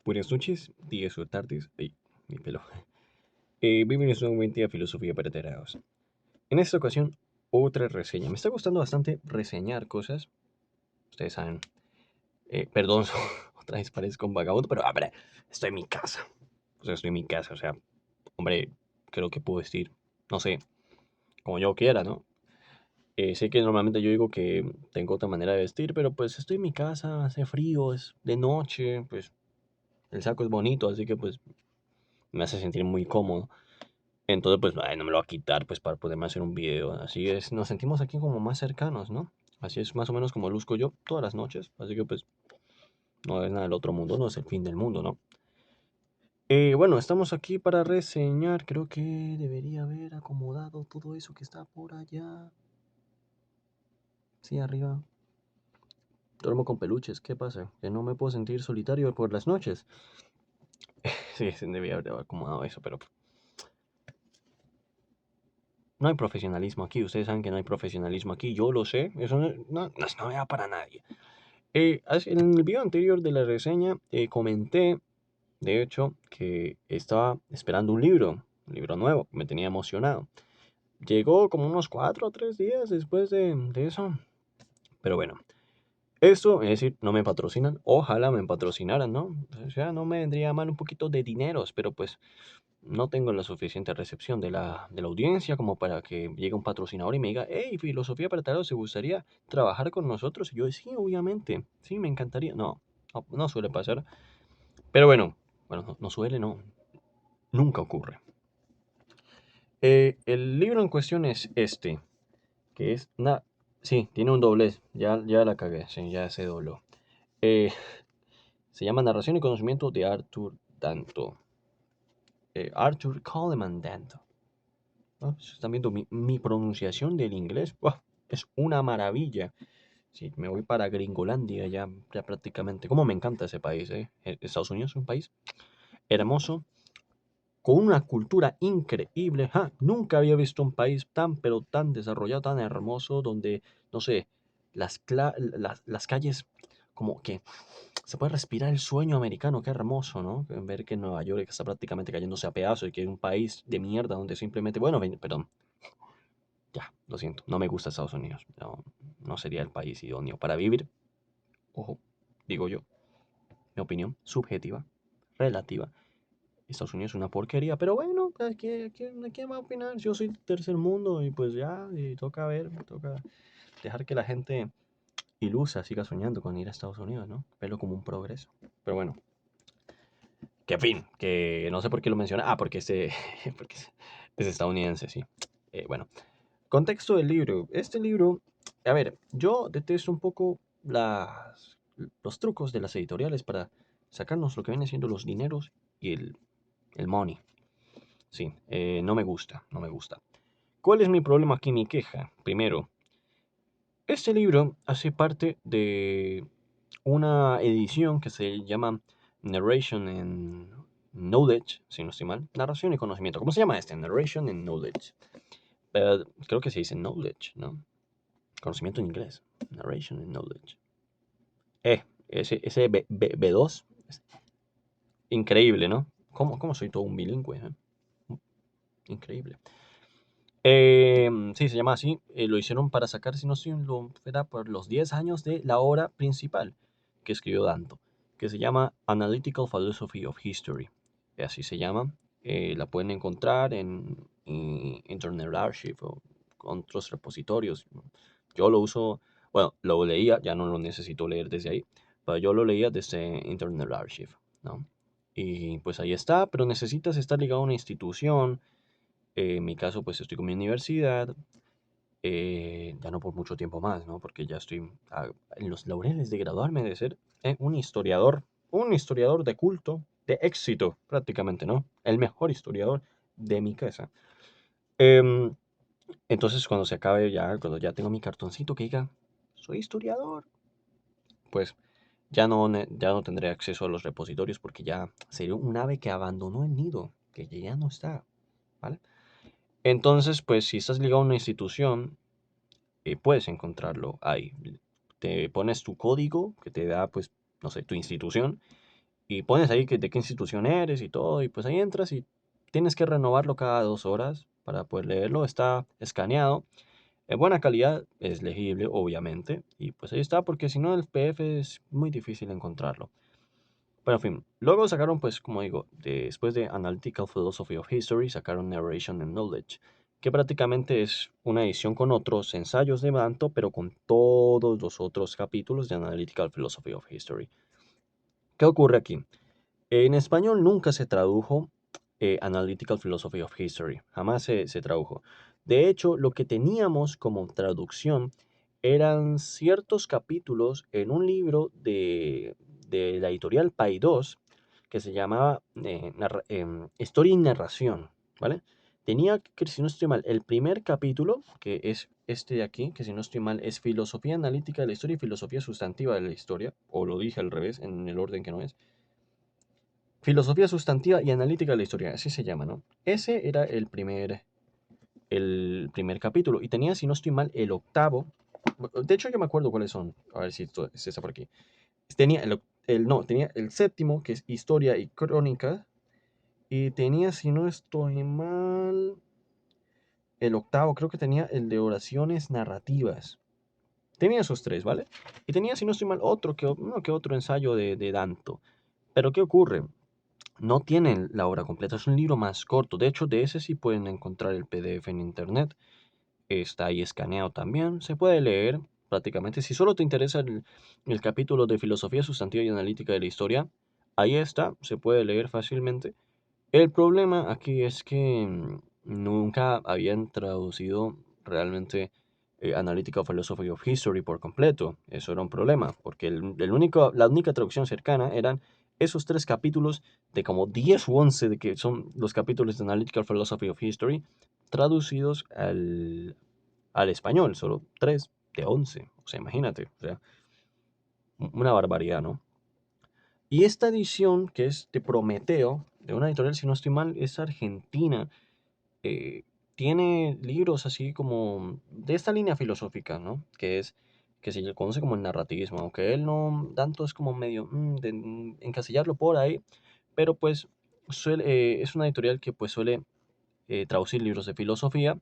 Buenas noches, días o tardes. Ay, mi pelo. Bienvenidos nuevamente a Filosofía para Tarados. En esta ocasión, otra reseña. Me está gustando bastante reseñar cosas. Ustedes saben. Perdón, otra vez parezco un vagabundo, pero estoy en mi casa. O sea, estoy en mi casa. O sea, hombre, creo que puedo vestir, no sé, como yo quiera, ¿no? Sé que normalmente yo digo que tengo otra manera de vestir, pero pues estoy en mi casa, hace frío, es de noche, pues el saco es bonito, así que pues me hace sentir muy cómodo. Entonces, pues, ay, no me lo va a quitar, pues, para poderme hacer un video. Así es, nos sentimos aquí como más cercanos, ¿no? Así es más o menos como luzco yo todas las noches. Así que, pues, no es nada del otro mundo, no es el fin del mundo, ¿no? Bueno, estamos aquí para reseñar. Creo que debería haber acomodado todo eso que está por allá. Sí, arriba. Duermo con peluches, ¿qué pasa? Que no me puedo sentir solitario por las noches. Sí, sí, debía haber acomodado eso, pero no hay profesionalismo aquí. Ustedes saben que no hay profesionalismo aquí. Yo lo sé. Eso no es novedad para nadie. En el video anterior de la reseña comenté, de hecho, que estaba esperando un libro nuevo, me tenía emocionado. Llegó como unos 4 o 3 días después de eso, pero bueno, esto, es decir, no me patrocinan, ojalá me patrocinaran, ¿no? O sea, no me vendría mal un poquito de dineros, pero pues no tengo la suficiente recepción de la audiencia como para que llegue un patrocinador y me diga, hey, Filosofía para Tarot, ¿se gustaría trabajar con nosotros? Y yo, sí, obviamente, sí, me encantaría. No, no suele pasar. Pero bueno, no suele, no, nunca ocurre. El libro en cuestión es este, que es sí, tiene un doblez, ya la cagué, sí, ya se dobló. Eh, Se llama Narración y Conocimiento de Arthur Danto. Arthur Coleman Danto. ¿No? Si están viendo mi pronunciación del inglés. ¡Buah! Es una maravilla. Sí, me voy para Gringolandia ya prácticamente. Como me encanta ese país, ¿eh? Estados Unidos es un país hermoso, con una cultura increíble. ¡Ja! Nunca había visto un país tan, pero tan desarrollado, tan hermoso, donde, no sé, las calles como que se puede respirar el sueño americano. Qué hermoso, ¿no? Ver que Nueva York está prácticamente cayéndose a pedazos y que es un país de mierda donde simplemente, bueno, perdón, ya, lo siento, no me gusta Estados Unidos. No, no sería el país idóneo para vivir. Ojo, digo yo, mi opinión subjetiva, relativa. Estados Unidos es una porquería, pero bueno, ¿quién va a opinar? Yo soy tercer mundo y pues ya, y toca ver, toca dejar que la gente ilusa siga soñando con ir a Estados Unidos, ¿no? Verlo como un progreso. Pero bueno, que en fin, que no sé por qué lo menciona. Porque porque es estadounidense, sí. Bueno, contexto del libro. Este libro, a ver, yo detesto un poco los trucos de las editoriales para sacarnos lo que viene siendo los dineros y el money. Sí, no me gusta, no me gusta. ¿Cuál es mi problema aquí, mi queja? Primero, este libro hace parte de una edición que se llama Narration and Knowledge, si no estoy mal. Narración y conocimiento. ¿Cómo se llama este? Narration and Knowledge. Creo que se dice Knowledge, ¿no? Conocimiento en inglés. Narration and Knowledge. Ese B2. Increíble, ¿no? ¿Cómo soy todo un bilingüe? Increíble. Sí, se llama así. Lo hicieron para sacar, si no estoy lo era por los 10 años de la obra principal que escribió Danto, que se llama Analytical Philosophy of History. Así se llama. La pueden encontrar en Internet Archive o otros repositorios. Yo lo uso, bueno, lo leía, ya no lo necesito leer desde ahí, pero yo lo leía desde Internet Archive, ¿no? Y pues ahí está, pero necesitas estar ligado a una institución. En mi caso, pues estoy con mi universidad, ya no por mucho tiempo más, ¿no? Porque ya estoy en los laureles de graduarme de ser un historiador de culto, de éxito prácticamente, ¿no? El mejor historiador de mi casa. Em, entonces, cuando se acabe ya, cuando ya tengo mi cartoncito que diga, soy historiador, pues ya no tendré acceso a los repositorios porque ya sería un ave que abandonó el nido, que ya no está, ¿vale? Entonces, pues si estás ligado a una institución, puedes encontrarlo ahí. Te pones tu código que te da, pues, no sé, tu institución y pones ahí de qué institución eres y todo, y pues ahí entras y tienes que renovarlo cada 2 horas para poder leerlo. Está escaneado, en buena calidad, es legible, obviamente, y pues ahí está, porque si no el PDF es muy difícil encontrarlo. Pero en fin, luego sacaron, pues, como digo, después de Analytical Philosophy of History, sacaron Narration and Knowledge, que prácticamente es una edición con otros ensayos de Danto, pero con todos los otros capítulos de Analytical Philosophy of History. ¿Qué ocurre aquí? En español nunca se tradujo Analytical Philosophy of History, jamás se tradujo. De hecho, lo que teníamos como traducción eran ciertos capítulos en un libro de la editorial Paidós que se llamaba Historia y Narración, ¿vale? Tenía, que si no estoy mal, el primer capítulo, que es este de aquí, que si no estoy mal, es Filosofía Analítica de la Historia y Filosofía Sustantiva de la Historia, o lo dije al revés, en el orden que no es. Filosofía sustantiva y analítica de la historia, así se llama, ¿no? Ese era el primer capítulo y tenía, si no estoy mal, el octavo. De hecho, yo me acuerdo cuáles son. A ver si esto es esa por aquí. Tenía no, tenía el séptimo, que es historia y crónica. Y tenía, si no estoy mal, el octavo, creo que tenía el de oraciones narrativas. Tenía esos tres, ¿vale? Y tenía, si no estoy mal, uno que otro ensayo de Danto. Pero ¿qué ocurre? No tienen la obra completa, es un libro más corto. De hecho, de ese sí pueden encontrar el PDF en internet. Está ahí escaneado también. Se puede leer prácticamente. Si solo te interesa el capítulo de filosofía sustantiva y analítica de la historia, ahí está, se puede leer fácilmente. El problema aquí es que nunca habían traducido realmente Analytical Philosophy of History por completo. Eso era un problema, porque la única traducción cercana eran esos 3 capítulos de como 10 u 11 de que son los capítulos de Analytical Philosophy of History traducidos al español, solo 3 de 11. O sea, imagínate, o sea, una barbaridad, ¿no? Y esta edición, que es de Prometeo, de una editorial, si no estoy mal, es argentina, eh, tiene libros así como de esta línea filosófica, ¿no? Que se le conoce como el narrativismo, aunque él no tanto es como medio de encasillarlo por ahí, pero pues es una editorial que pues suele traducir libros de filosofía,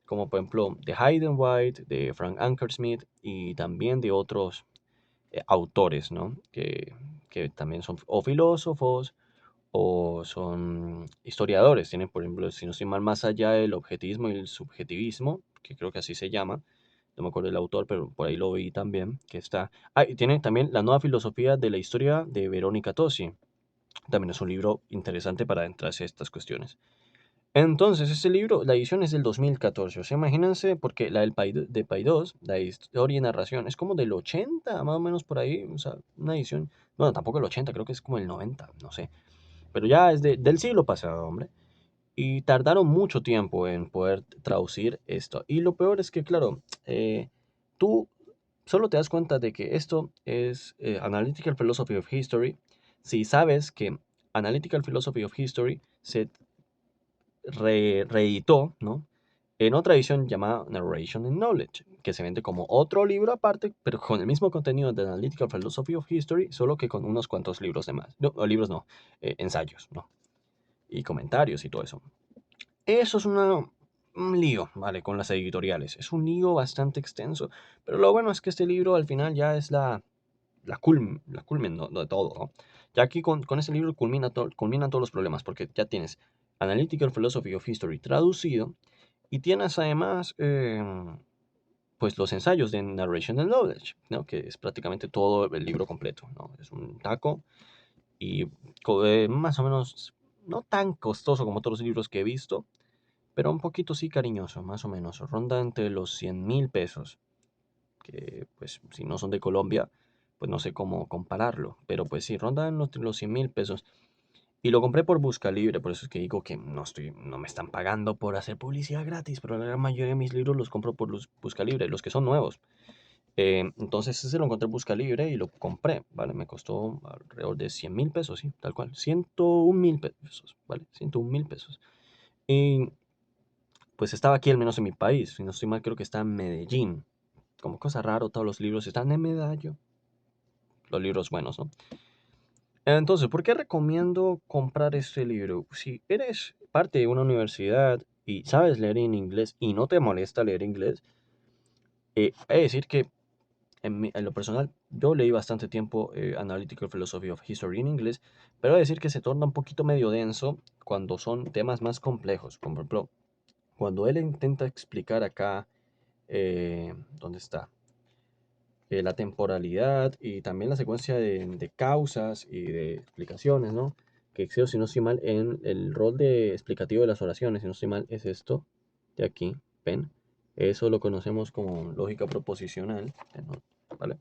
como por ejemplo de Hayden White, de Frank Ankersmith y también de otros autores, ¿no? Que también son o filósofos o son historiadores. Tienen, por ejemplo, si no estoy mal, más allá del objetivismo y el subjetivismo, que creo que así se llama. No me acuerdo del autor, pero por ahí lo vi también, que está... Ah, y tiene también La nueva filosofía de la historia de Verónica Tosi. También es un libro interesante para adentrarse a estas cuestiones. Entonces, este libro, la edición es del 2014. O sea, imagínense, porque la de Paidós, la historia y narración, es como del 80, más o menos por ahí. O sea, una edición... Bueno, tampoco el 80, creo que es como el 90, no sé. Pero ya es del siglo pasado, hombre. Y tardaron mucho tiempo en poder traducir esto. Y lo peor es que, claro, tú solo te das cuenta de que esto es Analytical Philosophy of History si sabes que Analytical Philosophy of History se reeditó, ¿no? En otra edición llamada Narration and Knowledge, que se vende como otro libro aparte, pero con el mismo contenido de Analytical Philosophy of History, solo que con unos cuantos libros de más. No, libros no, ensayos, ¿no? Y comentarios y todo eso. Eso es un lío, ¿vale? Con las editoriales. Es un lío bastante extenso. Pero lo bueno es que este libro al final ya es la culmen, ¿no? De todo, ¿no? Ya aquí con ese libro culminan todos los problemas, porque ya tienes Analytical Philosophy of History traducido y tienes además, pues, los ensayos de Narration and Knowledge, ¿no? Que es prácticamente todo el libro completo, ¿no? Es un taco y más o menos no tan costoso como otros libros que he visto, pero un poquito sí cariñoso, más o menos. Ronda entre los 100.000 pesos, que pues si no son de Colombia, pues no sé cómo compararlo, pero pues sí, ronda en los 100.000 pesos. Y lo compré por Busca Libre, por eso es que digo que no me están pagando por hacer publicidad gratis, pero la gran mayoría de mis libros los compro por Busca Libre, los que son nuevos. Entonces ese lo encontré en Busca Libre y lo compré, ¿vale? Me costó alrededor de 100.000 pesos, sí, tal cual. 101.000 pesos, ¿vale? 101.000 pesos. Y pues estaba aquí al menos en mi país, si no estoy mal creo que está en Medellín. Como cosa raro, todos los libros están en Medallo, los libros buenos, ¿no? Entonces, ¿por qué recomiendo comprar este libro? Si eres parte de una universidad y sabes leer en inglés y no te molesta leer inglés, he de decir que en lo personal, yo leí bastante tiempo Analytical Philosophy of History en inglés, pero he de decir que se torna un poquito medio denso cuando son temas más complejos. Como por ejemplo, cuando él intenta explicar acá, ¿dónde está? La temporalidad y también la secuencia de causas y de explicaciones, ¿no? Que creo, si no estoy mal, en el rol de explicativo de las oraciones, si no estoy mal, es esto de aquí, ven. Eso lo conocemos como lógica proposicional, ¿no? ¿Vale?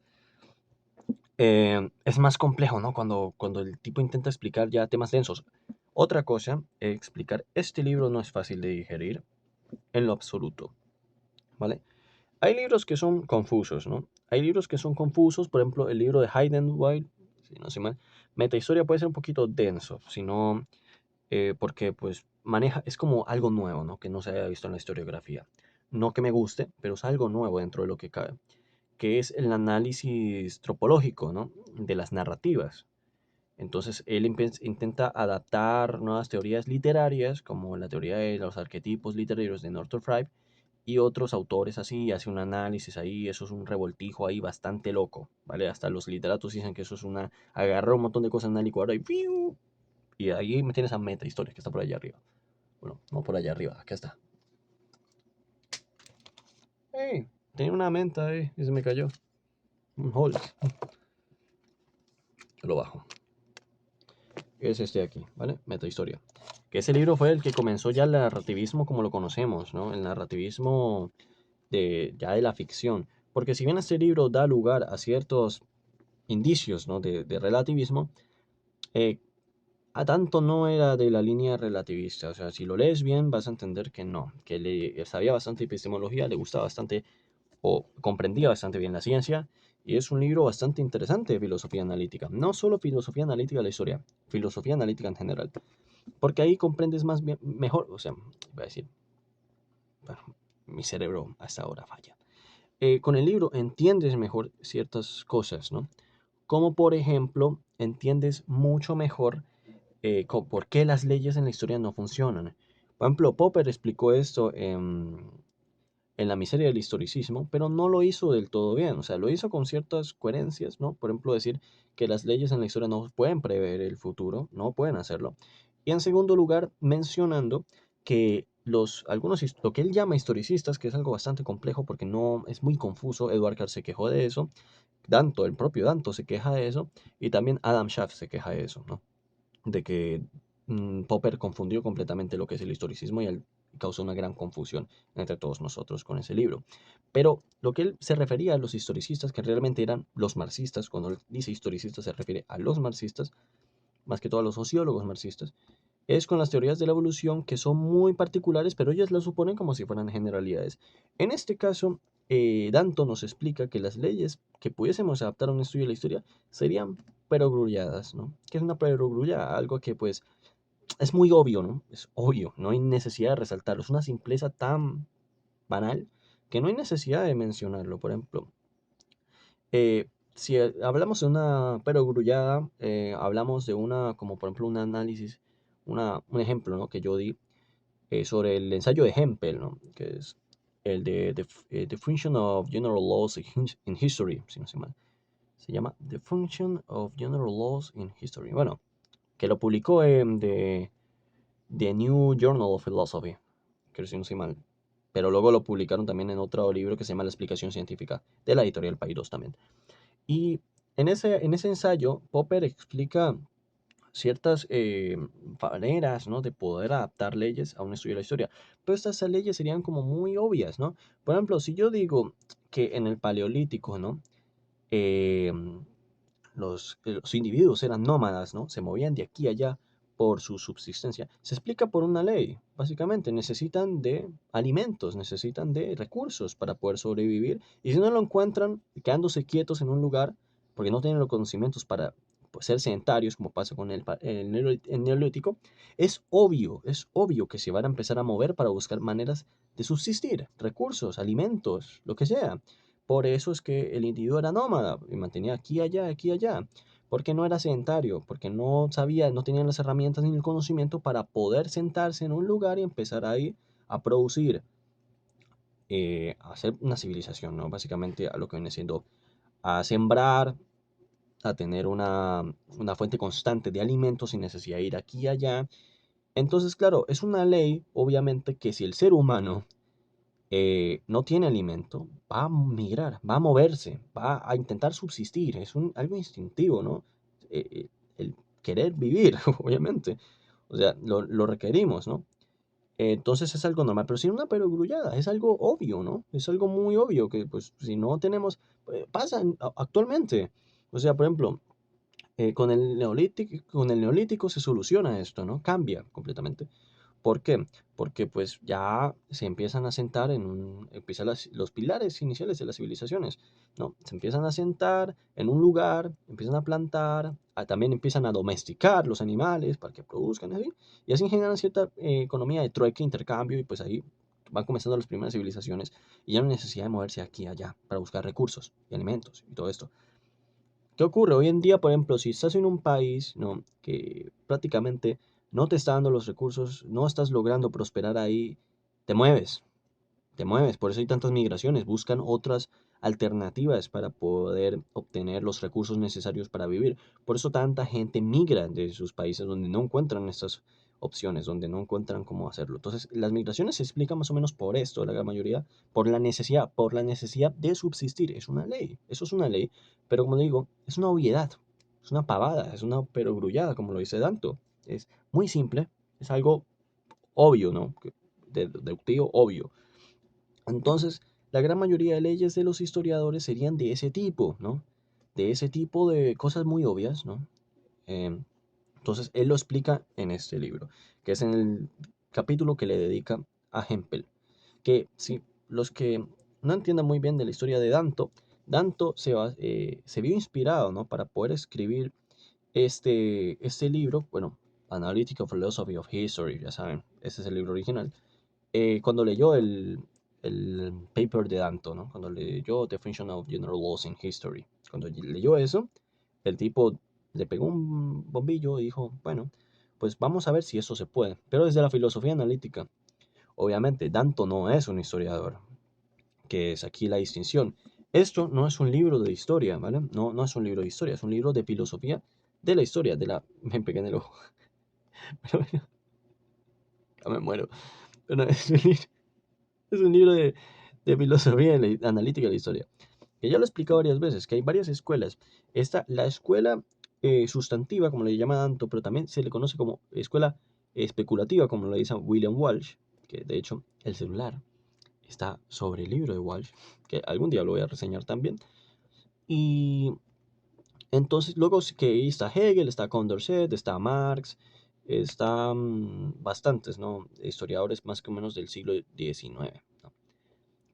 Es más complejo, ¿no? Cuando el tipo intenta explicar ya temas densos. Otra cosa, explicar este libro no es fácil de digerir en lo absoluto, ¿vale? Hay libros que son confusos, ¿no? Hay libros que son confusos, por ejemplo, el libro de Heidenwald, si no sé mal, Metahistoria puede ser un poquito denso, sino porque pues maneja, es como algo nuevo, ¿no? Que no se haya visto en la historiografía. No que me guste, pero es algo nuevo dentro de lo que cabe, que es el análisis tropológico, ¿no? De las narrativas. Entonces, él intenta adaptar nuevas teorías literarias, como la teoría de los arquetipos literarios de Northrop Frye, y otros autores así, hace un análisis ahí, eso es un revoltijo ahí bastante loco, ¿vale? Hasta los literatos dicen que eso es una, agarrar un montón de cosas en una licuadora y ¡piu! Y ahí me tienes a Meta Historia, que está por allá arriba. Bueno, no por allá arriba, acá está. ¡Ey! Tenía una menta ahí y se me cayó. Un Holz. Yo lo bajo. Es este de aquí, ¿vale? Meta Historia. Que ese libro fue el que comenzó ya el narrativismo como lo conocemos, ¿no? El narrativismo ya de la ficción. Porque si bien este libro da lugar a ciertos indicios, ¿no? de relativismo, eh, a tanto no era de la línea relativista. O sea, si lo lees bien vas a entender que no, que le sabía bastante epistemología, le gustaba bastante o comprendía bastante bien la ciencia. Y es un libro bastante interesante de filosofía analítica. No solo filosofía analítica de la historia, filosofía analítica en general. Porque ahí comprendes más bien, mejor, o sea, voy a decir, bueno, mi cerebro hasta ahora falla. Con el libro entiendes mejor ciertas cosas, ¿no? Como por ejemplo, entiendes mucho mejor por qué las leyes en la historia no funcionan. Por ejemplo, Popper explicó esto en La miseria del historicismo, pero no lo hizo del todo bien. O sea, lo hizo con ciertas coherencias, ¿no? Por ejemplo, decir que las leyes en la historia no pueden prever el futuro, no pueden hacerlo. Y en segundo lugar, mencionando que lo que él llama historicistas, que es algo bastante complejo porque no es muy confuso, Edward Carr se quejó de eso, Danto, el propio Danto se queja de eso, y también Adam Schaff se queja de eso, ¿no? De que Popper confundió completamente lo que es el historicismo y él causó una gran confusión entre todos nosotros con ese libro. Pero lo que él se refería a los historicistas, que realmente eran los marxistas, cuando él dice historicistas se refiere a los marxistas, más que todo a los sociólogos marxistas, es con las teorías de la evolución que son muy particulares, pero ellas las suponen como si fueran generalidades. En este caso, Danto nos explica que las leyes que pudiésemos adaptar a un estudio de la historia serían perogrulladas, ¿no? ¿Qué es una perogrullada? Algo que pues es muy obvio, ¿no? Es obvio, no hay necesidad de resaltarlo, es una simpleza tan banal que no hay necesidad de mencionarlo. Por ejemplo, si hablamos de una perogrullada, hablamos de una, como por ejemplo un análisis, un ejemplo, ¿no? Que yo di sobre el ensayo de Hempel, ¿no? Que es el de The Function of General Laws in History, si no sé mal. Se llama The Function of General Laws in History. Bueno, que lo publicó en The New Journal of Philosophy, creo que si no sé mal. Pero luego lo publicaron también en otro libro que se llama La explicación científica, de la editorial Paidós también. Y en ese ensayo, Popper explica ciertas maneras, ¿no? De poder adaptar leyes a un estudio de la historia. Pero estas leyes serían como muy obvias, ¿no? Por ejemplo, si yo digo que en el Paleolítico, ¿no? Eh, los individuos eran nómadas, ¿no? Se movían de aquí a allá por su subsistencia. Se explica por una ley, básicamente. Necesitan de alimentos, necesitan de recursos para poder sobrevivir. Y si no lo encuentran quedándose quietos en un lugar, porque no tienen los conocimientos para pues, ser sedentarios, como pasa con el neolítico, es obvio que se van a empezar a mover para buscar maneras de subsistir, recursos, alimentos, lo que sea. Por eso es que el individuo era nómada y mantenía aquí y allá, aquí y allá. porque no era sedentario, porque no sabía, no tenía las herramientas ni el conocimiento para poder sentarse en un lugar y empezar ahí a producir, a hacer una civilización, ¿no? Básicamente a lo que viene siendo a sembrar, a tener una fuente constante de alimentos sin necesidad de ir aquí y allá. Entonces, claro, es una ley, obviamente, que si el ser humano no tiene alimento, va a migrar, va a moverse, va a intentar subsistir, es algo instintivo, ¿no? El querer vivir, obviamente, o sea, lo requerimos, ¿no? Entonces es algo normal, pero sin una perogrullada, es algo obvio, ¿no? Es algo muy obvio que, pues, si no tenemos, pasa actualmente. O sea, por ejemplo, con el neolítico se soluciona esto, ¿no? Cambia completamente. ¿Por qué? Porque pues ya se empiezan a sentar empiezan los pilares iniciales de las civilizaciones, ¿no? Se empiezan a sentar en un lugar, empiezan a plantar, también empiezan a domesticar los animales para que produzcan, así, y así generan cierta economía de trueque, intercambio, y pues ahí van comenzando las primeras civilizaciones y ya no hay necesidad de moverse aquí y allá para buscar recursos y alimentos y todo esto. ¿Qué ocurre? Hoy en día, por ejemplo, si estás en un país, ¿no? Que prácticamente no te está dando los recursos, no estás logrando prosperar ahí, te mueves, te mueves. Por eso hay tantas migraciones, buscan otras alternativas para poder obtener los recursos necesarios para vivir. Por eso tanta gente migra de sus países donde no encuentran estas opciones, donde no encuentran cómo hacerlo. Entonces, las migraciones se explican más o menos por esto, la gran mayoría, por la necesidad de subsistir. Es una ley, eso es una ley, pero como digo, es una obviedad, es una pavada, es una perogrullada, como lo dice Danto. Es muy simple, es algo obvio, ¿no? Deductivo, obvio. Entonces, la gran mayoría de leyes de los historiadores serían de ese tipo, ¿no? De ese tipo de cosas muy obvias, ¿no? Em, entonces, él lo explica en este libro, que es en el capítulo que le dedica a Hempel. Que si los que no entiendan muy bien de la historia de Danto, Danto se vio inspirado, ¿no? Para poder escribir este libro, bueno, Analytical Philosophy of History, ya saben, ese es el libro original, cuando leyó el paper de Danto, ¿no? Cuando leyó Definition of General Laws in History, cuando leyó eso, el tipo le pegó un bombillo y dijo, bueno, pues vamos a ver si eso se puede, pero desde la filosofía analítica. Obviamente, Danto no es un historiador, que es aquí la distinción. Esto no es un libro de historia, ¿vale? No, no es un libro de historia, es un libro de filosofía de la historia, de la... Me pegué en el ojo, pero bueno, ya me muero. Pero no, es un libro de filosofía analítica de la historia. Que ya lo he explicado varias veces, que hay varias escuelas. La escuela sustantiva, como le llama Danto, pero también se le conoce como escuela especulativa, como lo dice William Walsh, que de hecho el celular está sobre el libro de Walsh, que algún día lo voy a reseñar también. Y entonces, luego sí que ahí está Hegel, está Condorcet, está Marx, están bastantes, ¿no? Historiadores más o menos del siglo XIX, ¿no?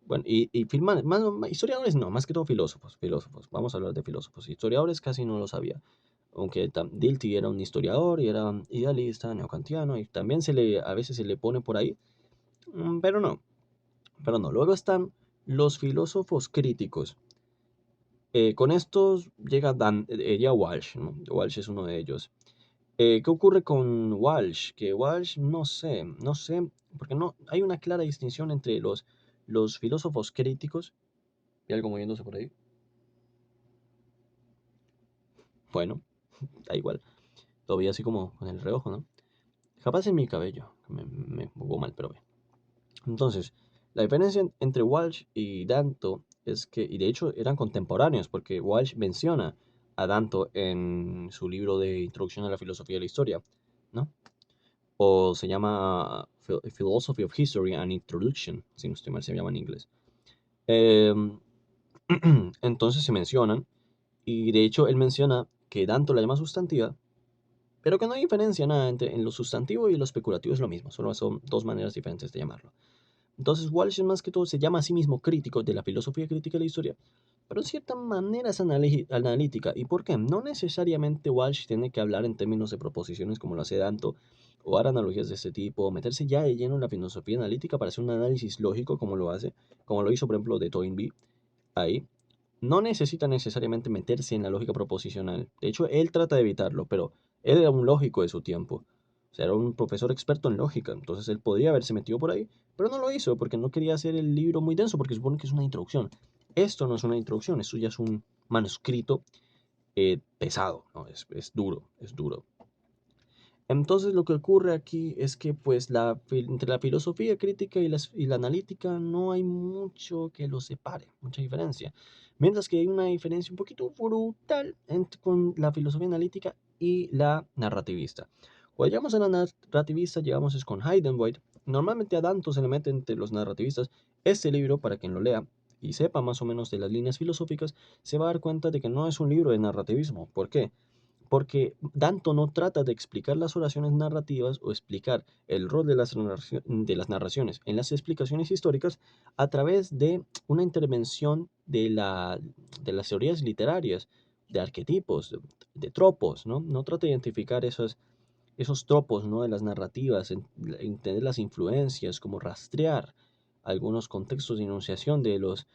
Bueno, y historiadores no, más que todo filósofos. Vamos a hablar de filósofos. Historiadores casi no lo sabía. Aunque Dilthey era un historiador y era idealista, neocantiano, y también a veces se le pone por ahí, pero no, pero no. Luego están los filósofos críticos. Con estos llega Walsh, ¿no? Walsh es uno de ellos. ¿Qué ocurre con Walsh? Que Walsh, no sé, porque no hay una clara distinción entre los filósofos críticos y algo moviéndose por ahí. Bueno, da igual. Lo vi así como con el reojo, ¿no? Capaz en mi cabello, que me jugó mal, pero bien. Entonces, la diferencia entre Walsh y Danto es que, y de hecho eran contemporáneos, porque Walsh menciona a Danto en su libro de Introducción a la Filosofía de la Historia, ¿no? O se llama Philosophy of History and Introduction, si no estoy mal, se llama en inglés. Em, entonces se mencionan, y de hecho él menciona que Danto la llama sustantiva, pero que no hay diferencia nada en lo sustantivo y lo especulativo es lo mismo, solo son dos maneras diferentes de llamarlo. Entonces Walsh más que todo se llama a sí mismo crítico de la filosofía crítica de la historia, pero en cierta manera es analítica. ¿Y por qué? No necesariamente Walsh tiene que hablar en términos de proposiciones como lo hace Danto, o dar analogías de este tipo, o meterse ya de lleno en la filosofía analítica para hacer un análisis lógico como lo hizo por ejemplo de Toynbee ahí. no necesita necesariamente meterse en la lógica proposicional. De hecho, él trata de evitarlo, pero él era un lógico de su tiempo. O sea, era un profesor experto en lógica, entonces él podría haberse metido por ahí, pero no lo hizo porque no quería hacer el libro muy denso, porque supone que es una introducción. Esto no es una introducción, esto ya es un manuscrito pesado, ¿no? Es duro, es duro. Entonces lo que ocurre aquí es que pues entre la filosofía crítica y la analítica no hay mucho que los separe, mucha diferencia. Mientras que hay una diferencia un poquito brutal con la filosofía analítica y la narrativista. Cuando llegamos a la narrativista, llegamos es con Heidenreich. Normalmente a Danto se le mete entre los narrativistas este libro para quien lo lea y sepa más o menos de las líneas filosóficas, se va a dar cuenta de que no es un libro de narrativismo. ¿Por qué? Porque Danto no trata de explicar las oraciones narrativas o explicar el rol de las narraciones en las explicaciones históricas a través de una intervención de las teorías literarias, de arquetipos, de tropos, ¿no? No trata de identificar esos tropos, ¿no? De las narrativas, entender las influencias, como rastrear algunos contextos de enunciación de los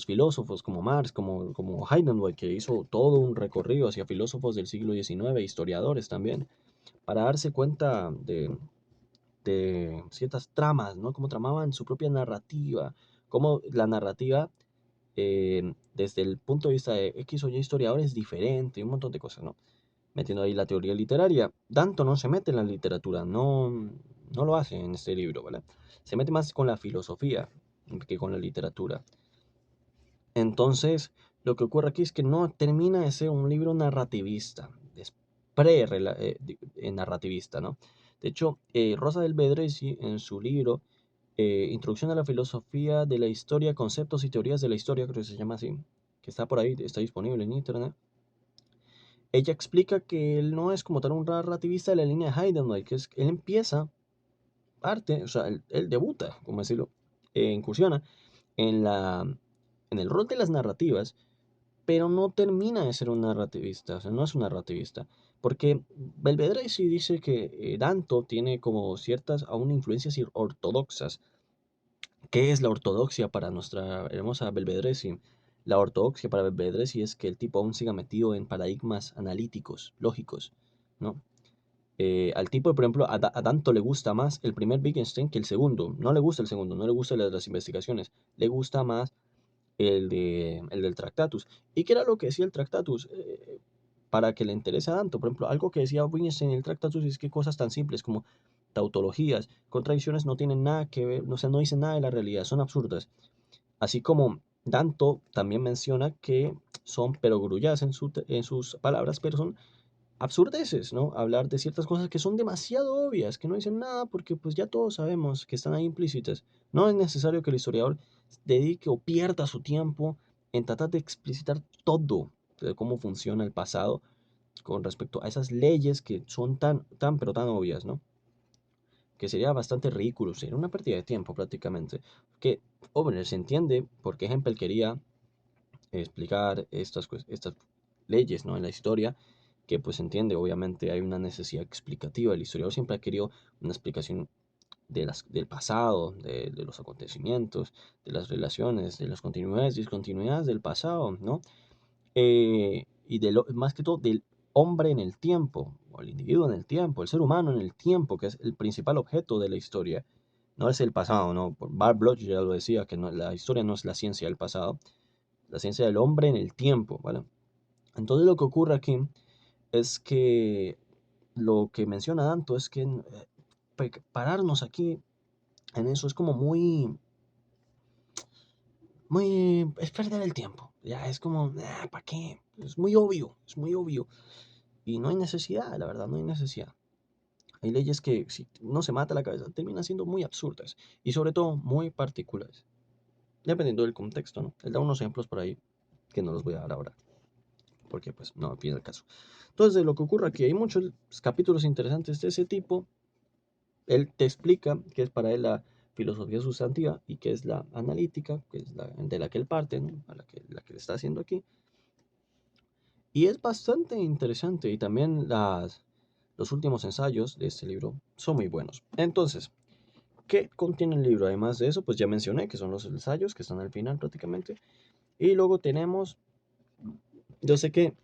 filósofos como Marx, como Heidenreich, que hizo todo un recorrido hacia filósofos del siglo XIX, historiadores también, para darse cuenta de ciertas tramas, ¿no? Cómo tramaban su propia narrativa, cómo la narrativa desde el punto de vista de X o Y historiador es diferente, un montón de cosas, ¿no? Metiendo ahí la teoría literaria. Danto no se mete en la literatura, no lo hace en este libro, ¿vale? Se mete más con la filosofía que con la literatura. Entonces, lo que ocurre aquí es que no termina de ser un libro narrativista, es pre-narrativista, ¿no? De hecho, Rosa del Bedresi, en su libro Introducción a la filosofía de la historia, conceptos y teorías de la historia, creo que se llama así, que está por ahí, está disponible en internet. Ella explica que él no es como tal un narrativista de la línea de Heidenreich, que es él empieza arte, o sea, él debuta, como decirlo, incursiona en en el rol de las narrativas, pero no termina de ser un narrativista, o sea, no es un narrativista, porque Belvedere sí dice que Danto tiene como ciertas aún influencias ortodoxas. ¿Qué es la ortodoxia para nuestra hermosa Belvedere? La ortodoxia para Belvedere es que el tipo aún siga metido en paradigmas analíticos, lógicos, ¿no? Al tipo, por ejemplo, a Danto le gusta más el primer Wittgenstein que el segundo. No le gusta el segundo, no le gusta las investigaciones. Le gusta más el del Tractatus. ¿Y qué era lo que decía el Tractatus? Para que le interese a Danto. Por ejemplo, algo que decía Wittgenstein en el Tractatus es que cosas tan simples como tautologías, contradicciones no tienen nada que ver, o sea, no dicen nada de la realidad, son absurdas. Así como Danto también menciona que son perogrullas en sus palabras, pero son absurdeces, ¿no? Hablar de ciertas cosas que son demasiado obvias, que no dicen nada porque pues ya todos sabemos que están ahí implícitas. No es necesario que el historiador dedique o pierda su tiempo en tratar de explicitar todo de cómo funciona el pasado con respecto a esas leyes que son pero tan obvias, ¿no? Que sería bastante ridículo, sería una pérdida de tiempo prácticamente. Que, hombre, se entiende por qué Hempel quería explicar estas leyes, ¿no? En la historia, que pues se entiende, obviamente hay una necesidad explicativa. El historiador siempre ha querido una explicación del pasado, de los acontecimientos, de las relaciones, de las continuidades, discontinuidades del pasado, ¿no? Y más que todo del hombre en el tiempo, o el individuo en el tiempo, el ser humano en el tiempo, que es el principal objeto de la historia. No es el pasado, ¿no? Bart Bloch ya lo decía, que la historia no es la ciencia del pasado, la ciencia del hombre en el tiempo, ¿vale? Entonces lo que ocurre aquí es que lo que menciona Danto es que pararnos aquí en eso es como es perder el tiempo. Ya es como, ¿para qué? Es muy obvio. Y no hay necesidad, la verdad, no hay necesidad. Hay leyes que si no se mata la cabeza terminan siendo muy absurdas y sobre todo muy particulares, dependiendo del contexto, ¿no? Él da unos ejemplos por ahí que no los voy a dar ahora, porque pues no viene el caso. Entonces, de lo que ocurre aquí, hay muchos capítulos interesantes de ese tipo. Él te explica qué es para él la filosofía sustantiva y qué es la analítica, que es de la que él parte, ¿no? A la que le está haciendo aquí. Y es bastante interesante y también los últimos ensayos de este libro son muy buenos. Entonces, ¿qué contiene el libro? Además de eso, pues ya mencioné que son los ensayos que están al final prácticamente. Y luego tenemos yo sé que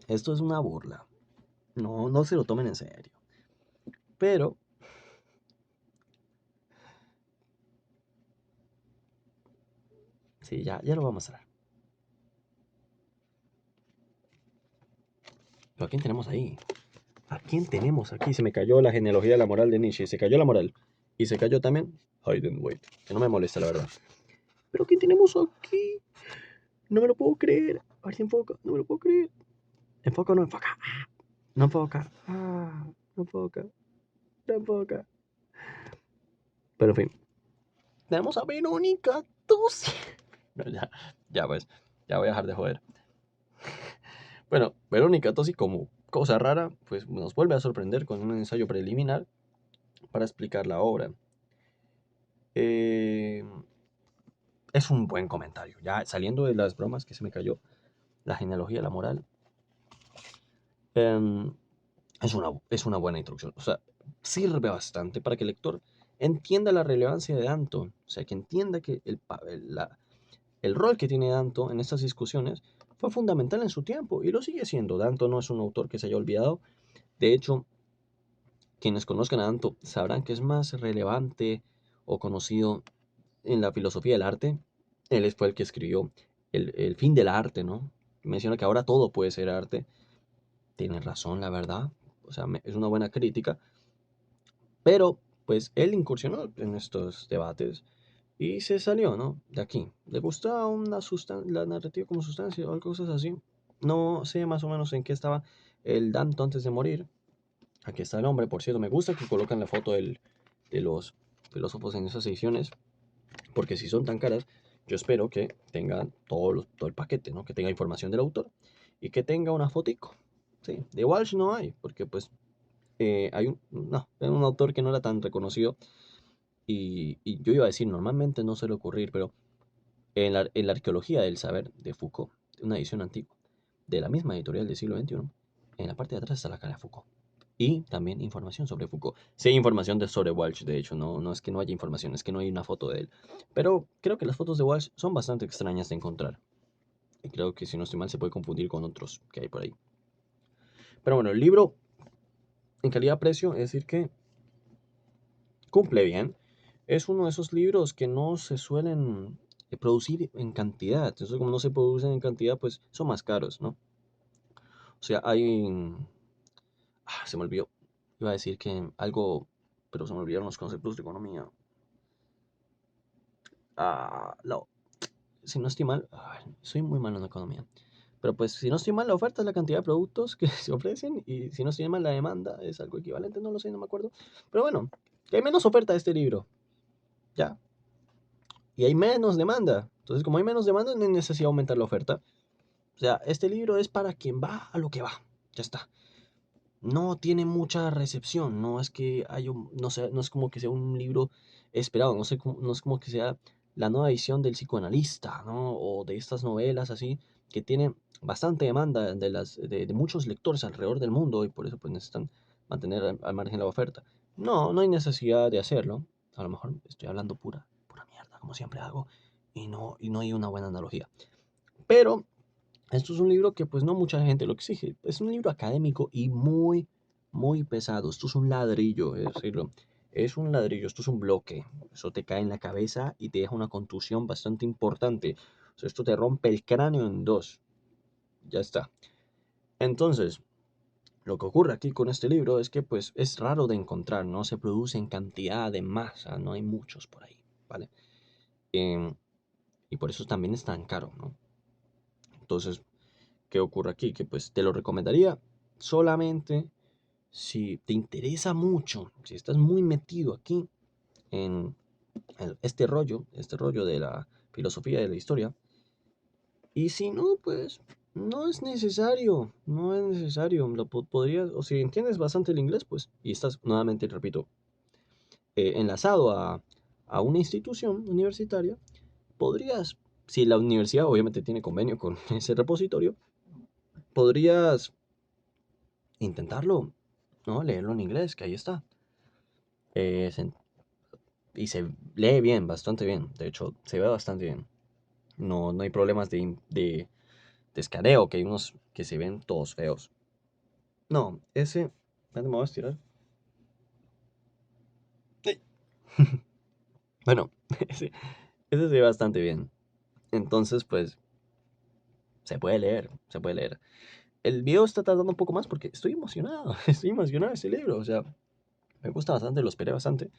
esto es una burla. No se lo tomen en serio. Pero sí, ya lo voy a mostrar. ¿Pero a quién tenemos ahí? ¿A quién tenemos aquí? Se me cayó la genealogía de la moral de Nietzsche. Se cayó la moral. Y se cayó también Heidenweight. Que no me molesta, la verdad. ¿Pero quién tenemos aquí? No me lo puedo creer. A ver si enfoca. No me lo puedo creer. Enfoca o no enfoca. No enfoca. No enfoca. No enfoca. Pero en fin. Tenemos a Verónica Tosi. No, ya pues. Ya voy a dejar de joder. Bueno, Verónica Tosi, como cosa rara, pues nos vuelve a sorprender con un ensayo preliminar para explicar la obra. Eh, es un buen comentario. Ya saliendo de las bromas que se me cayó, la genealogía, la moral, em, es una buena introducción. O sea, sirve bastante para que el lector entienda la relevancia de Danton. O sea, que entienda que el rol que tiene Danton en estas discusiones fue fundamental en su tiempo y lo sigue siendo. Danton no es un autor que se haya olvidado. De hecho, quienes conozcan a Danton sabrán que es más relevante o conocido en la filosofía del arte. Él fue el que escribió el fin del arte, ¿no? Menciona que ahora todo puede ser arte. Tiene razón, la verdad. O sea, es una buena crítica. Pero, pues, él incursionó en estos debates y se salió, ¿no? De aquí. Le gustaba la narrativa como sustancia o cosas así. No sé más o menos en qué estaba el Danto antes de morir. Aquí está el hombre, por cierto. Me gusta que colocan la foto de los filósofos en esas ediciones. Porque si son tan caras, yo espero que tengan todo el paquete, ¿no? Que tenga información del autor y que tenga una fotico. Sí, de Walsh no hay, porque pues no, era un autor que no era tan reconocido y yo iba a decir, normalmente no suele ocurrir, pero en la arqueología del saber de Foucault, una edición antigua, de la misma editorial del siglo XXI, en la parte de atrás está la cara de Foucault. Y también información sobre Foucault. Sí hay información sobre Walsh, de hecho, no es que no haya información, es que no hay una foto de él. Pero creo que las fotos de Walsh son bastante extrañas de encontrar. Y creo que si no estoy mal se puede confundir con otros que hay por ahí. Pero bueno, el libro en calidad-precio, es decir que cumple bien. Es uno de esos libros que no se suelen producir en cantidad. Entonces, como no se producen en cantidad, pues son más caros, ¿no? O sea, se me olvidó. Iba a decir que algo, pero se me olvidaron los conceptos de economía. No, si no estoy mal, soy muy malo en economía. Pero pues si no estoy mal, la oferta es la cantidad de productos que se ofrecen y si no estoy mal, la demanda es algo equivalente, no lo sé, no me acuerdo. Pero bueno, que hay menos oferta de este libro, ya. Y hay menos demanda. Entonces, como hay menos demanda, no hay necesidad de aumentar la oferta. O sea, este libro es para quien va a lo que va. Ya está. No tiene mucha recepción. No es que no sé, no es como que sea un libro esperado. No es como que sea la nueva edición del psicoanalista, ¿no? O de estas novelas así, que tienen bastante demanda de muchos lectores alrededor del mundo y por eso pues necesitan mantener al margen la oferta. No hay necesidad de hacerlo. A lo mejor estoy hablando pura mierda, como siempre hago, y no hay una buena analogía. Pero esto es un libro que pues no mucha gente lo exige. Es un libro académico y muy, muy pesado. Esto es un ladrillo, es decirlo. Es un ladrillo, esto es un bloque. Eso te cae en la cabeza y te deja una contusión bastante importante. O sea, esto te rompe el cráneo en dos. Ya está. Entonces, lo que ocurre aquí con este libro es que pues es raro de encontrar, no se produce en cantidad de masa, no hay muchos por ahí, ¿vale? Em, y por eso también es tan caro, ¿no? Entonces, ¿qué ocurre aquí? Que pues te lo recomendaría solamente si te interesa mucho, si estás muy metido aquí en este rollo de la filosofía de la historia. Y si no, pues no es necesario. Podrías, o si entiendes bastante el inglés, pues, y estás nuevamente, repito, enlazado a una institución universitaria, podrías, si la universidad obviamente tiene convenio con ese repositorio, podrías intentarlo, ¿no? Leerlo en inglés, que ahí está. Eh, se- y se lee bien, bastante bien. De hecho, se ve bastante bien. No hay problemas descareo, que hay unos que se ven todos feos. No, ese... espérate, me voy a estirar. Ay. Bueno, ese se ve bastante bien. Entonces, pues, se puede leer, se puede leer. El video está tardando un poco más porque estoy emocionado, estoy emocionado de este libro. O sea, me gusta bastante, lo esperé bastante.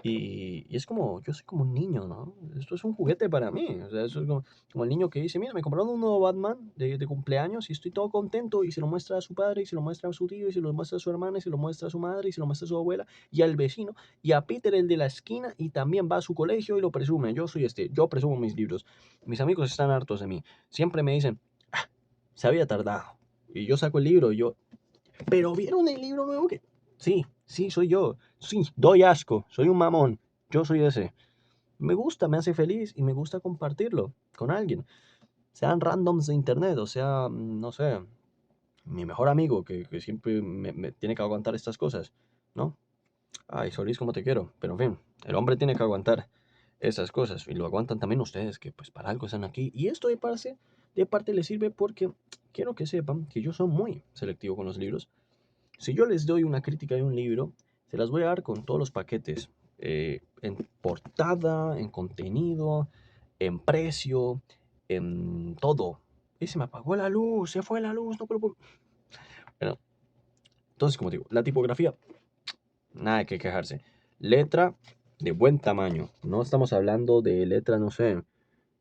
Y es como, yo soy como un niño, ¿no? Esto es un juguete para mí. O sea, eso es como el niño que dice, mira, me compraron un nuevo Batman de cumpleaños y estoy todo contento y se lo muestra a su padre y se lo muestra a su tío y se lo muestra a su hermana y se lo muestra a su madre y se lo muestra a su abuela y al vecino y a Peter el de la esquina y también va a su colegio y lo presume. Yo soy yo presumo mis libros. Mis amigos están hartos de mí. Siempre me dicen, ah, se había tardado. Y yo saco el libro y yo, pero ¿vieron el libro nuevo que...? Sí, sí, soy yo. Sí, doy asco, soy un mamón. Yo soy ese. Me gusta, me hace feliz y me gusta compartirlo con alguien. Sean randoms de internet, o sea, no sé, mi mejor amigo que siempre me tiene que aguantar estas cosas, ¿no? Ay, Solís, como te quiero. Pero en fin, el hombre tiene que aguantar esas cosas y lo aguantan también ustedes, que pues para algo están aquí. Y esto de parte les sirve porque quiero que sepan que yo soy muy selectivo con los libros. Si yo les doy una crítica de un libro, se las voy a dar con todos los paquetes, en portada, en contenido, en precio, en todo. Y se me apagó la luz, se fue la luz, no, pero... Bueno, entonces, como digo, la tipografía, nada que quejarse. Letra de buen tamaño. No estamos hablando de letra, no sé,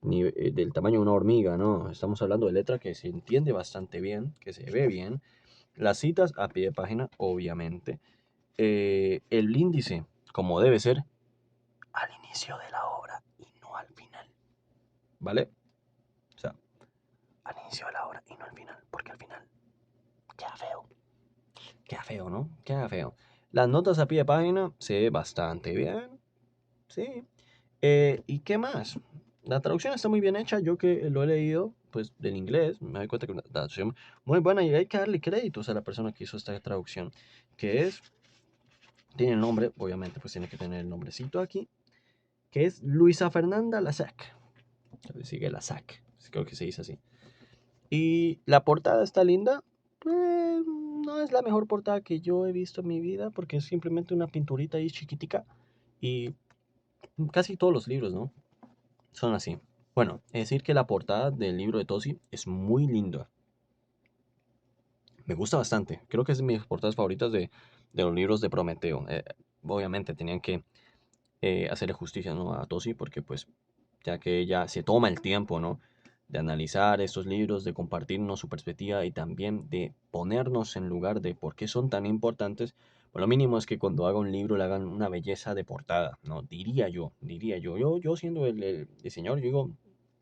ni del tamaño de una hormiga, no. Estamos hablando de letra que se entiende bastante bien, que se ve bien. Las citas a pie de página, obviamente. El índice, como debe ser, al inicio de la obra y no al final. ¿Vale? O sea, al inicio de la obra y no al final, porque al final queda feo. Queda feo, ¿no? Queda feo. Las notas a pie de página se ve bastante bien. Sí. ¿Y qué más? La traducción está muy bien hecha. Yo que lo he leído, pues del inglés, me doy cuenta que es una traducción muy buena y hay que darle créditos a la persona que hizo esta traducción, que es, tiene el nombre, obviamente, pues tiene que tener el nombrecito aquí, que es Luisa Fernanda Lasac. Sigue Lasac, creo que se dice así. Y la portada está linda. No es la mejor portada que yo he visto en mi vida porque es simplemente una pinturita ahí chiquitica. Y casi todos los libros, ¿no? Son así. Bueno, es decir que la portada del libro de Tosi es muy linda. Me gusta bastante. Creo que es de mis portadas favoritas de los libros de Prometeo. Obviamente tenían que hacerle justicia, ¿no?, a Tosi porque pues ya que ella se toma el tiempo, ¿no?, de analizar estos libros, de compartirnos su perspectiva y también de ponernos en lugar de por qué son tan importantes. Pues lo mínimo es que cuando haga un libro le hagan una belleza de portada, ¿no? Diría yo. Yo siendo el diseñador, yo digo,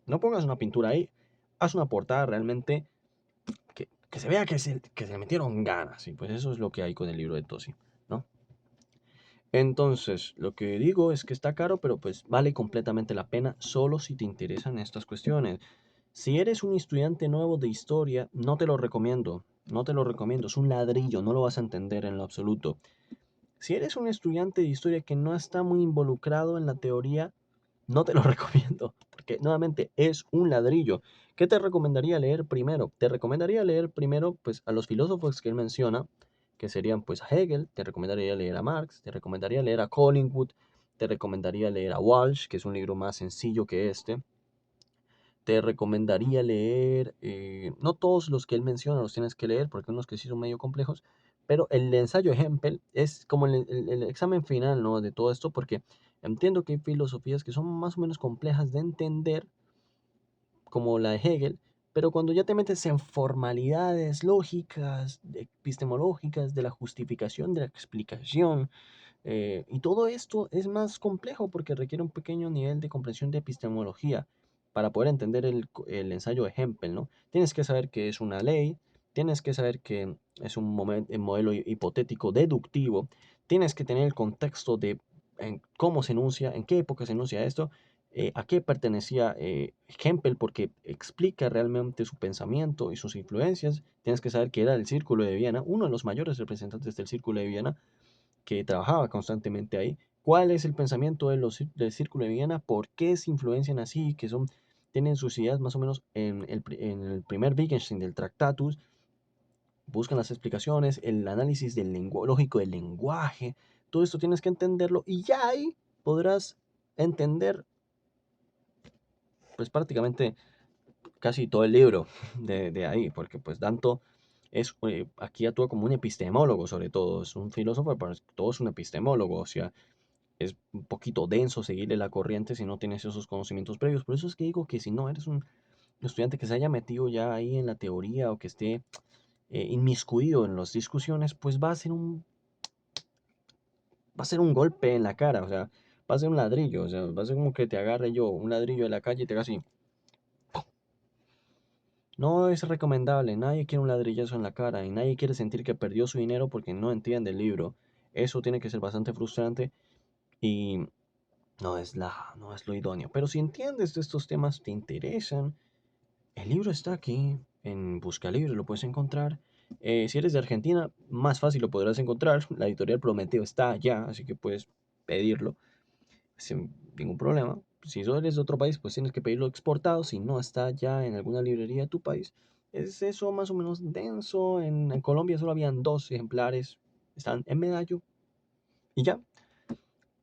no pongas una pintura ahí, haz una portada realmente que se vea que se le metieron ganas. Y pues eso es lo que hay con el libro de Tosi, ¿no? Entonces, lo que digo es que está caro, pero pues vale completamente la pena solo si te interesan estas cuestiones. Si eres un estudiante nuevo de historia, no te lo recomiendo. No te lo recomiendo. Es un ladrillo, no lo vas a entender en lo absoluto. Si eres un estudiante de historia que no está muy involucrado en la teoría, no te lo recomiendo, porque nuevamente es un ladrillo. ¿Qué te recomendaría leer primero? Te recomendaría leer primero pues a los filósofos que él menciona, que serían pues a Hegel, te recomendaría leer a Marx, te recomendaría leer a Collingwood, te recomendaría leer a Walsh, que es un libro más sencillo que este. Te recomendaría leer, no todos los que él menciona los tienes que leer, porque unos que sí son medio complejos, pero el ensayo de Hempel es como el examen final, ¿no?, de todo esto, porque entiendo que hay filosofías que son más o menos complejas de entender, como la de Hegel, pero cuando ya te metes en formalidades lógicas, epistemológicas, de la justificación, de la explicación, y todo esto es más complejo porque requiere un pequeño nivel de comprensión de epistemología para poder entender el ensayo de Hempel, ¿no? Tienes que saber que es una ley, tienes que saber que es un modelo hipotético deductivo, tienes que tener el contexto de en cómo se enuncia, en qué época se enuncia esto, a qué pertenecía Hempel, porque explica realmente su pensamiento y sus influencias. Tienes que saber que era el Círculo de Viena, uno de los mayores representantes del Círculo de Viena, que trabajaba constantemente ahí. ¿Cuál es el pensamiento del Círculo de Viena? ¿Por qué se influencian así? Que son tienen sus ideas más o menos en el primer Wittgenstein del Tractatus, buscan las explicaciones, el análisis del lógico del lenguaje, todo esto tienes que entenderlo y ya ahí podrás entender pues prácticamente casi todo el libro de ahí, porque pues Danto aquí actúa como un epistemólogo sobre todo, es un filósofo, pero todo es un epistemólogo, o sea, es un poquito denso seguirle la corriente si no tienes esos conocimientos previos, por eso es que digo que si no eres un estudiante que se haya metido ya ahí en la teoría o que esté inmiscuido en las discusiones, pues va a ser un golpe en la cara, o sea, va a ser un ladrillo, o sea, va a ser como que te agarre yo un ladrillo de la calle y te haga así. No es recomendable, nadie quiere un ladrillazo en la cara y nadie quiere sentir que perdió su dinero porque no entiende el libro. Eso tiene que ser bastante frustrante y no es lo idóneo. Pero si entiendes de estos temas, te interesan, el libro está aquí en Busca Libre, lo puedes encontrar. Si eres de Argentina, más fácil lo podrás encontrar. La editorial Prometeo está allá, así que puedes pedirlo sin ningún problema. Si eres de otro país, pues tienes que pedirlo exportado. Si no está ya en alguna librería de tu país, es eso más o menos denso. En Colombia solo habían dos ejemplares, están en Medallo y ya.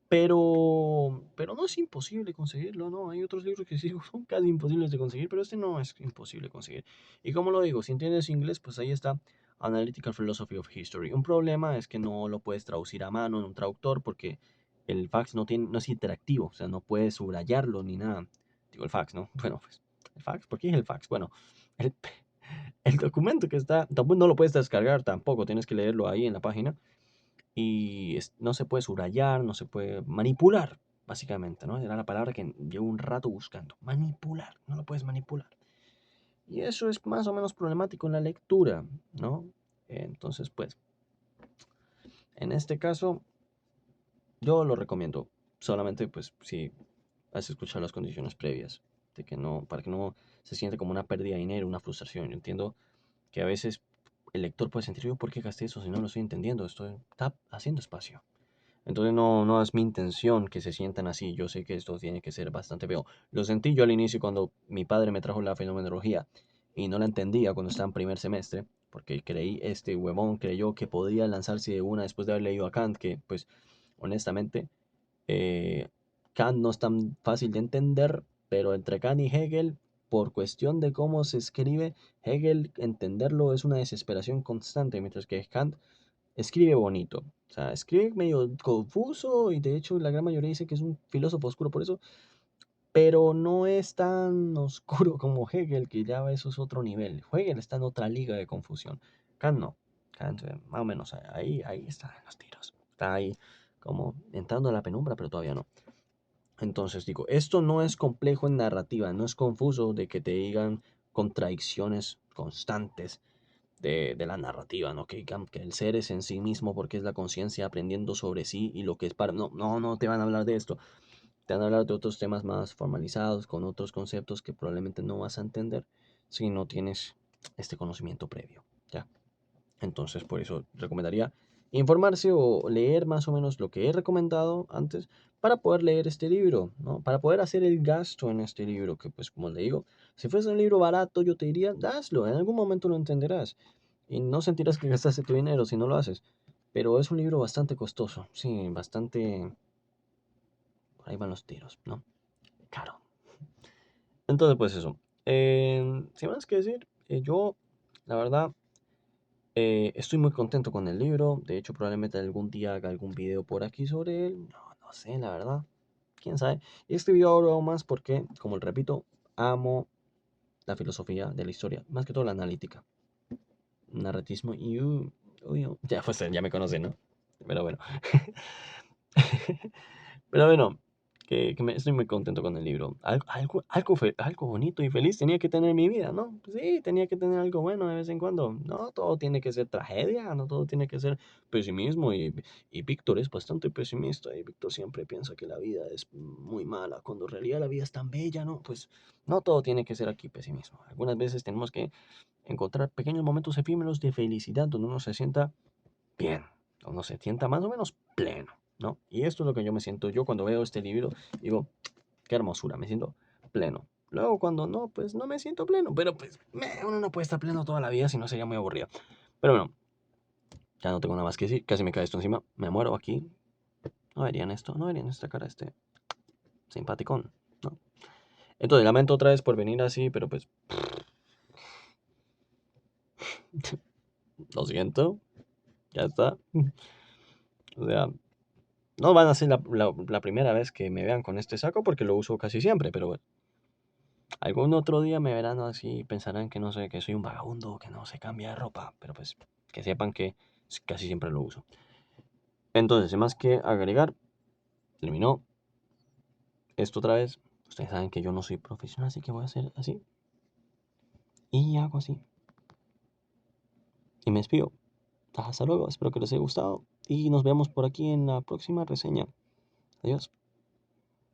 Pero no es imposible conseguirlo, ¿no? Hay otros libros que sí son casi imposibles de conseguir, pero este no es imposible de conseguir. Y como lo digo, si entiendes inglés, pues ahí está Analytical Philosophy of History. Un problema es que no lo puedes traducir a mano en un traductor porque el fax no es interactivo, o sea, no puedes subrayarlo ni nada. Digo, el fax, ¿no? Bueno, pues, ¿el fax? ¿Por qué es el fax? Bueno, el, el documento que está, tampoco no lo puedes descargar tampoco, tienes que leerlo ahí en la página y no se puede subrayar, no se puede manipular, básicamente, ¿no? Era la palabra que llevo un rato buscando. Manipular, no lo puedes manipular. Y eso es más o menos problemático en la lectura, ¿no? Entonces, pues, en este caso, yo lo recomiendo. Solamente, pues, si has escuchado las condiciones previas, de que no, para que no se siente como una pérdida de dinero, una frustración. Yo entiendo que a veces el lector puede sentir, yo, ¿por qué gasté eso si no lo estoy entendiendo? Esto está haciendo espacio. Entonces no es mi intención que se sientan así. Yo sé que esto tiene que ser bastante feo. Lo sentí yo al inicio cuando mi padre me trajo la fenomenología y no la entendía cuando estaba en primer semestre, porque este huevón creyó que podía lanzarse de una después de haber leído a Kant, que pues honestamente eh, Kant no es tan fácil de entender, pero entre Kant y Hegel, por cuestión de cómo se escribe, Hegel entenderlo es una desesperación constante, mientras que Kant escribe bonito. O sea, escribe medio confuso y de hecho la gran mayoría dice que es un filósofo oscuro por eso, pero no es tan oscuro como Hegel, que ya eso es otro nivel. Hegel está en otra liga de confusión. Kant no. Kant, más o menos, ahí está en los tiros. Está ahí como entrando a la penumbra, pero todavía no. Entonces digo, esto no es complejo en narrativa, no es confuso de que te digan contradicciones constantes de la narrativa, ¿no? Que el ser es en sí mismo porque es la conciencia aprendiendo sobre sí y lo que es para... No te van a hablar de esto. Te van a hablar de otros temas más formalizados, con otros conceptos que probablemente no vas a entender si no tienes este conocimiento previo, ¿ya? Entonces, por eso recomendaría informarse o leer más o menos lo que he recomendado antes para poder leer este libro, ¿no? Para poder hacer el gasto en este libro, que pues como le digo, si fuese un libro barato, yo te diría, hazlo, en algún momento lo entenderás y no sentirás que gastaste tu dinero si no lo haces. Pero es un libro bastante costoso, sí, bastante... Por ahí van los tiros, ¿no? Caro. Entonces, pues eso. Sin más que decir, yo, la verdad, estoy muy contento con el libro. De hecho, probablemente algún día haga algún video por aquí sobre él. No sé, la verdad. Quién sabe. Este video ahora aún más porque, como le repito, amo la filosofía de la historia. Más que todo la analítica. Narratismo y... ya, pues ya me conocen, ¿no? Pero bueno. Pero bueno, estoy muy contento con el libro. Algo bonito y feliz tenía que tener mi vida, ¿no? Pues sí, tenía que tener algo bueno de vez en cuando. No todo tiene que ser tragedia, no todo tiene que ser pesimismo. Y Víctor es bastante pesimista y Víctor siempre piensa que la vida es muy mala, cuando en realidad la vida es tan bella, ¿no? Pues no todo tiene que ser aquí pesimismo. Algunas veces tenemos que encontrar pequeños momentos efímeros de felicidad donde uno se sienta bien, uno se sienta más o menos pleno, ¿no? Y esto es lo que yo me siento yo cuando veo este libro, digo, qué hermosura, me siento pleno. Luego cuando no, pues no me siento pleno. Pero pues uno no puede estar pleno toda la vida, si no sería muy aburrido. Pero bueno, ya no tengo nada más que decir. Casi me cae esto encima. Me muero aquí. No verían esto, no verían esta cara este simpaticón, ¿no? Entonces, lamento otra vez por venir así, pero pues lo siento, ya está. O sea, no van a ser la primera vez que me vean con este saco porque lo uso casi siempre, pero bueno, algún otro día me verán así y pensarán que no sé, que soy un vagabundo, que no se cambia de ropa, pero pues que sepan que casi siempre lo uso. Entonces, sin más que agregar, terminó esto otra vez. Ustedes saben que yo no soy profesional, así que voy a hacer así. Y hago así. Y me despido. Hasta luego, espero que les haya gustado y nos vemos por aquí en la próxima reseña. Adiós.